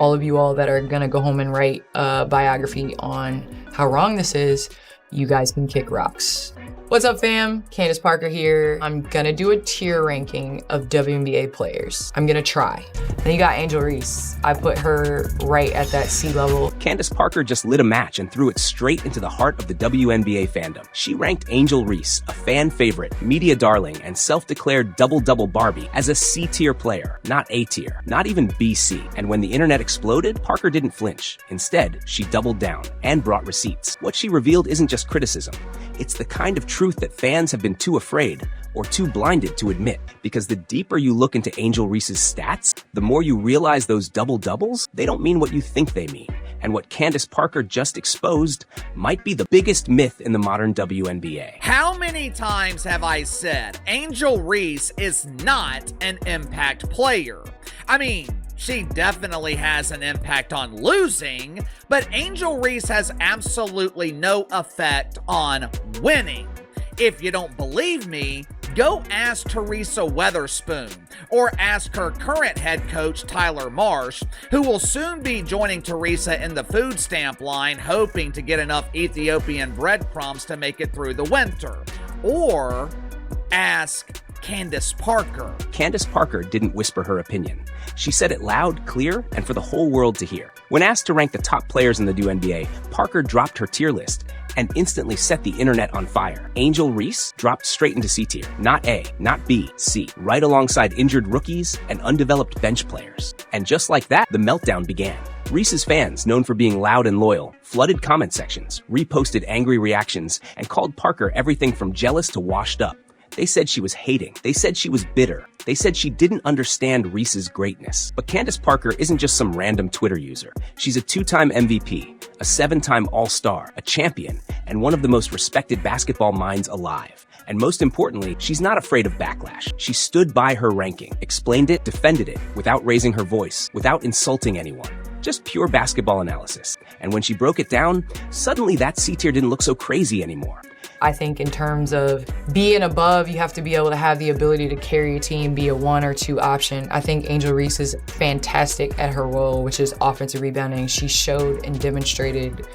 all of you all that are gonna go home and write a biography on how wrong this is, you guys can kick rocks. What's up, fam? Candace Parker here. I'm gonna do a tier ranking of WNBA players. I'm gonna try. Then you got Angel Reese. I put her right at that C level. Candace Parker just lit a match and threw it straight into the heart of the WNBA fandom. She ranked Angel Reese, a fan favorite, media darling, and self-declared double-double Barbie, as a C-tier player, not A-tier, not even BC. And when the internet exploded, Parker didn't flinch. Instead, she doubled down and brought receipts. What she revealed isn't just criticism. It's the kind of truth that fans have been too afraid or too blinded to admit, because the deeper you look into Angel Reese's stats, the more you realize those double-doubles, they don't mean what you think they mean. And what Candace Parker just exposed might be the biggest myth in the modern WNBA. How many times have I said Angel Reese is not an impact player? I mean, she definitely has an impact on losing, but Angel Reese has absolutely no effect on winning. If you don't believe me, go ask Teresa Weatherspoon or ask her current head coach Tyler Marsh, who will soon be joining Teresa in the food stamp line, hoping to get enough Ethiopian breadcrumbs to make it through the winter. Or ask Candace Parker. Candace Parker didn't whisper her opinion. She said it loud, clear, and for the whole world to hear. When asked to rank the top players in the WNBA, Parker dropped her tier list and instantly set the internet on fire. Angel Reese dropped straight into C tier. Not A, not B, C. Right alongside injured rookies and undeveloped bench players. And just like that, the meltdown began. Reese's fans, known for being loud and loyal, flooded comment sections, reposted angry reactions, and called Parker everything from jealous to washed up. They said she was hating. They said she was bitter. They said she didn't understand Reese's greatness. But Candace Parker isn't just some random Twitter user. She's a 2-time MVP, a 7-time All-Star, a champion, and one of the most respected basketball minds alive. And most importantly, she's not afraid of backlash. She stood by her ranking, explained it, defended it, without raising her voice, without insulting anyone. Just pure basketball analysis. And when she broke it down, suddenly that C tier didn't look so crazy anymore. I think in terms of being above, you have to be able to have the ability to carry a team, be a 1 or 2 option. I think Angel Reese is fantastic at her role, which is offensive rebounding. She showed and demonstrated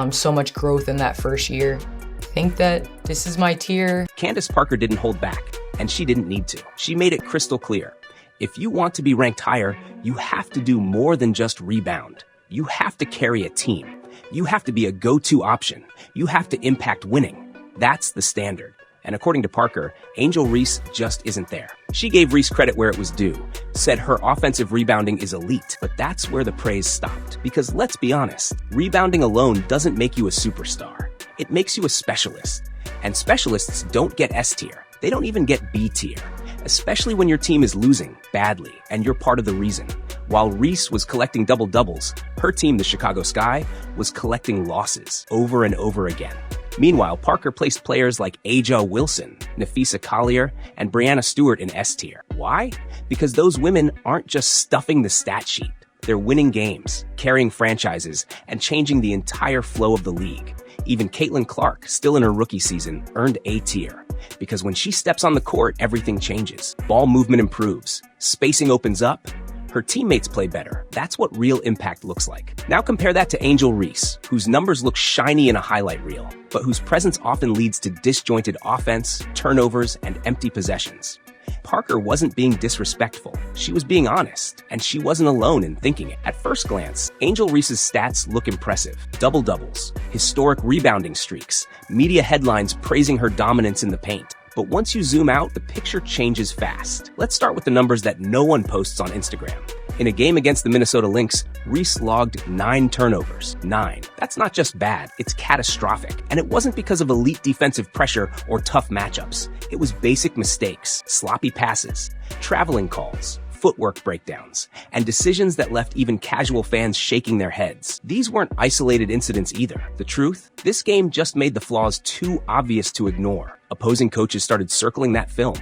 so much growth in that first year. I think that this is my tier. Candace Parker didn't hold back, and she didn't need to. She made it crystal clear. If you want to be ranked higher, you have to do more than just rebound. You have to carry a team. You have to be a go-to option. You have to impact winning. That's the standard. And according to Parker, Angel Reese just isn't there. She gave Reese credit where it was due, said her offensive rebounding is elite, but that's where the praise stopped. Because let's be honest, rebounding alone doesn't make you a superstar. It makes you a specialist. And specialists don't get S tier. They don't even get B tier. Especially when your team is losing badly and you're part of the reason. While Reese was collecting double-doubles, her team, the Chicago Sky, was collecting losses over and over again. Meanwhile, Parker placed players like Aja Wilson, Nafisa Collier, and Brianna Stewart in S tier. Why? Because those women aren't just stuffing the stat sheet. They're winning games, carrying franchises, and changing the entire flow of the league. Even Caitlin Clark, still in her rookie season, earned A tier. Because when she steps on the court, everything changes. Ball movement improves. Spacing opens up. Her teammates play better. That's what real impact looks like. Now compare that to Angel Reese, whose numbers look shiny in a highlight reel, but whose presence often leads to disjointed offense, turnovers, and empty possessions. Parker wasn't being disrespectful. She was being honest, and she wasn't alone in thinking it. At first glance, Angel Reese's stats look impressive. Double-doubles, historic rebounding streaks, media headlines praising her dominance in the paint. But once you zoom out, the picture changes fast. Let's start with the numbers that no one posts on Instagram. In a game against the Minnesota Lynx, Reese logged 9 turnovers. 9. That's not just bad, it's catastrophic. And it wasn't because of elite defensive pressure or tough matchups. It was basic mistakes, sloppy passes, traveling calls, footwork breakdowns, and decisions that left even casual fans shaking their heads. These weren't isolated incidents either. The truth? This game just made the flaws too obvious to ignore. Opposing coaches started circling that film.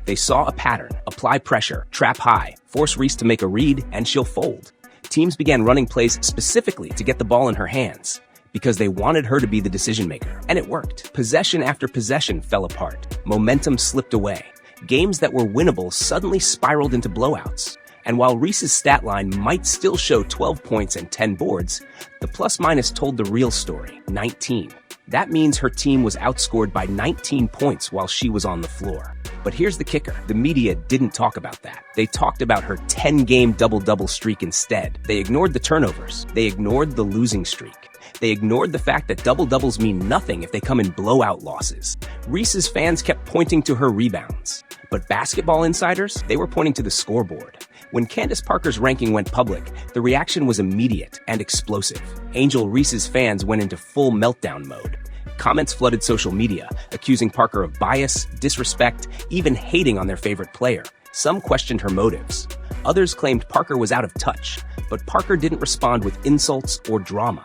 They saw a pattern, apply pressure, trap high, force Reese to make a read, and she'll fold. Teams began running plays specifically to get the ball in her hands because they wanted her to be the decision maker. And it worked. Possession after possession fell apart. Momentum slipped away. Games that were winnable suddenly spiraled into blowouts. And while Reese's stat line might still show 12 points and 10 boards, the plus-minus told the real story, 19. That means her team was outscored by 19 points while she was on the floor. But here's the kicker. The media didn't talk about that. They talked about her 10-game double-double streak instead. They ignored the turnovers. They ignored the losing streak. They ignored the fact that double-doubles mean nothing if they come in blowout losses. Reese's fans kept pointing to her rebounds. But basketball insiders, they were pointing to the scoreboard. When Candace Parker's ranking went public, the reaction was immediate and explosive. Angel Reese's fans went into full meltdown mode. Comments flooded social media, accusing Parker of bias, disrespect, even hating on their favorite player. Some questioned her motives. Others claimed Parker was out of touch, but Parker didn't respond with insults or drama.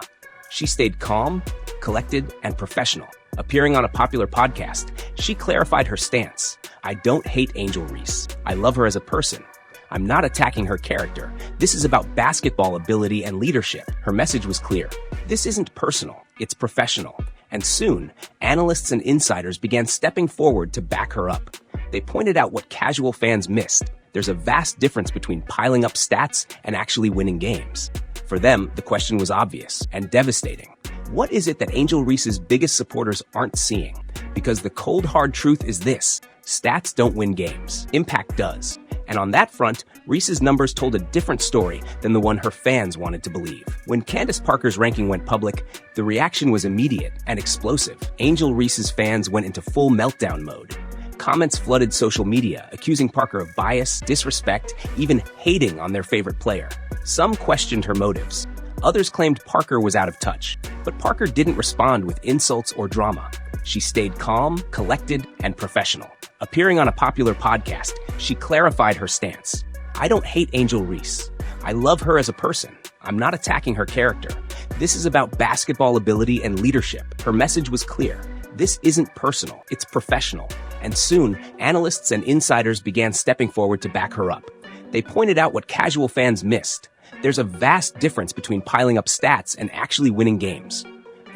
She stayed calm, collected, and professional. Appearing on a popular podcast, she clarified her stance. I don't hate Angel Reese. I love her as a person. I'm not attacking her character. This is about basketball ability and leadership. Her message was clear. This isn't personal, it's professional. And soon, analysts and insiders began stepping forward to back her up. They pointed out what casual fans missed. There's a vast difference between piling up stats and actually winning games. For them, the question was obvious and devastating. What is it that Angel Reese's biggest supporters aren't seeing? Because the cold, hard truth is this: stats don't win games. Impact does. And on that front, Reese's numbers told a different story than the one her fans wanted to believe. When Candace Parker's ranking went public, the reaction was immediate and explosive. Angel Reese's fans went into full meltdown mode. Comments flooded social media, accusing Parker of bias, disrespect, even hating on their favorite player. Some questioned her motives. Others claimed Parker was out of touch. But Parker didn't respond with insults or drama. She stayed calm, collected, and professional. Appearing on a popular podcast, she clarified her stance. I don't hate Angel Reese. I love her as a person. I'm not attacking her character. This is about basketball ability and leadership. Her message was clear. This isn't personal, it's professional. And soon, analysts and insiders began stepping forward to back her up. They pointed out what casual fans missed. There's a vast difference between piling up stats and actually winning games.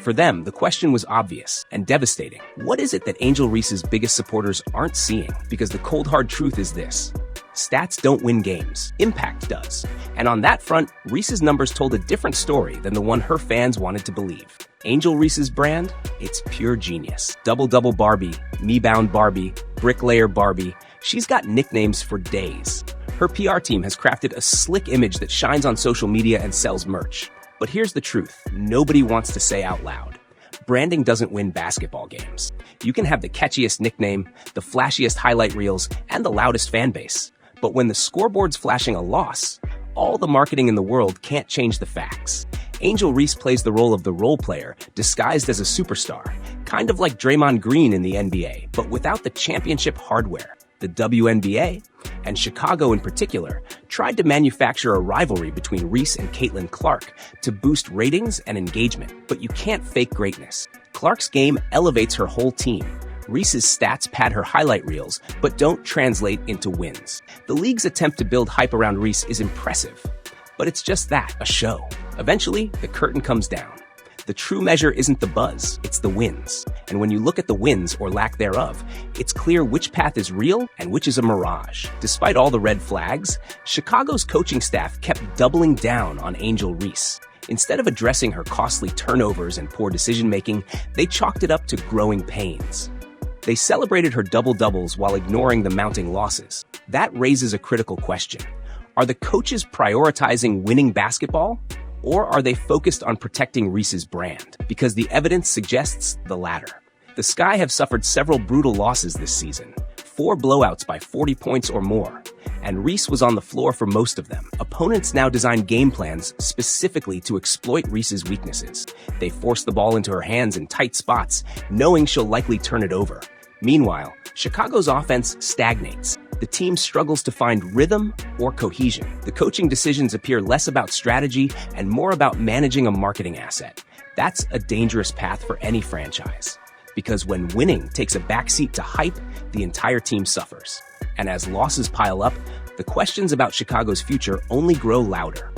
For them, the question was obvious and devastating. What is it that Angel Reese's biggest supporters aren't seeing? Because the cold hard truth is this: stats don't win games. Impact does. And on that front, Reese's numbers told a different story than the one her fans wanted to believe. Angel Reese's brand? It's pure genius. Double-double Barbie, me-bound Barbie, bricklayer Barbie. She's got nicknames for days. Her PR team has crafted a slick image that shines on social media and sells merch. But here's the truth nobody wants to say out loud. Branding doesn't win basketball games. You can have the catchiest nickname, the flashiest highlight reels, and the loudest fan base. But when the scoreboard's flashing a loss, all the marketing in the world can't change the facts. Angel Reese plays the role of the role player, disguised as a superstar, kind of like Draymond Green in the NBA, but without the championship hardware. The WNBA, and Chicago in particular, tried to manufacture a rivalry between Reese and Caitlin Clark to boost ratings and engagement. But you can't fake greatness. Clark's game elevates her whole team. Reese's stats pad her highlight reels, but don't translate into wins. The league's attempt to build hype around Reese is impressive. But it's just that, a show. Eventually, the curtain comes down. The true measure isn't the buzz, it's the wins. And when you look at the wins, or lack thereof, it's clear which path is real and which is a mirage. Despite all the red flags, Chicago's coaching staff kept doubling down on Angel Reese. Instead of addressing her costly turnovers and poor decision-making, they chalked it up to growing pains. They celebrated her double-doubles while ignoring the mounting losses. That raises a critical question. Are the coaches prioritizing winning basketball? Or are they focused on protecting Reese's brand? Because the evidence suggests the latter. The Sky have suffered several brutal losses this season, 4 blowouts by 40 points or more, and Reese was on the floor for most of them. Opponents now design game plans specifically to exploit Reese's weaknesses. They force the ball into her hands in tight spots, knowing she'll likely turn it over. Meanwhile, Chicago's offense stagnates. The team struggles to find rhythm or cohesion. The coaching decisions appear less about strategy and more about managing a marketing asset. That's a dangerous path for any franchise. Because when winning takes a backseat to hype, the entire team suffers. And as losses pile up, the questions about Chicago's future only grow louder.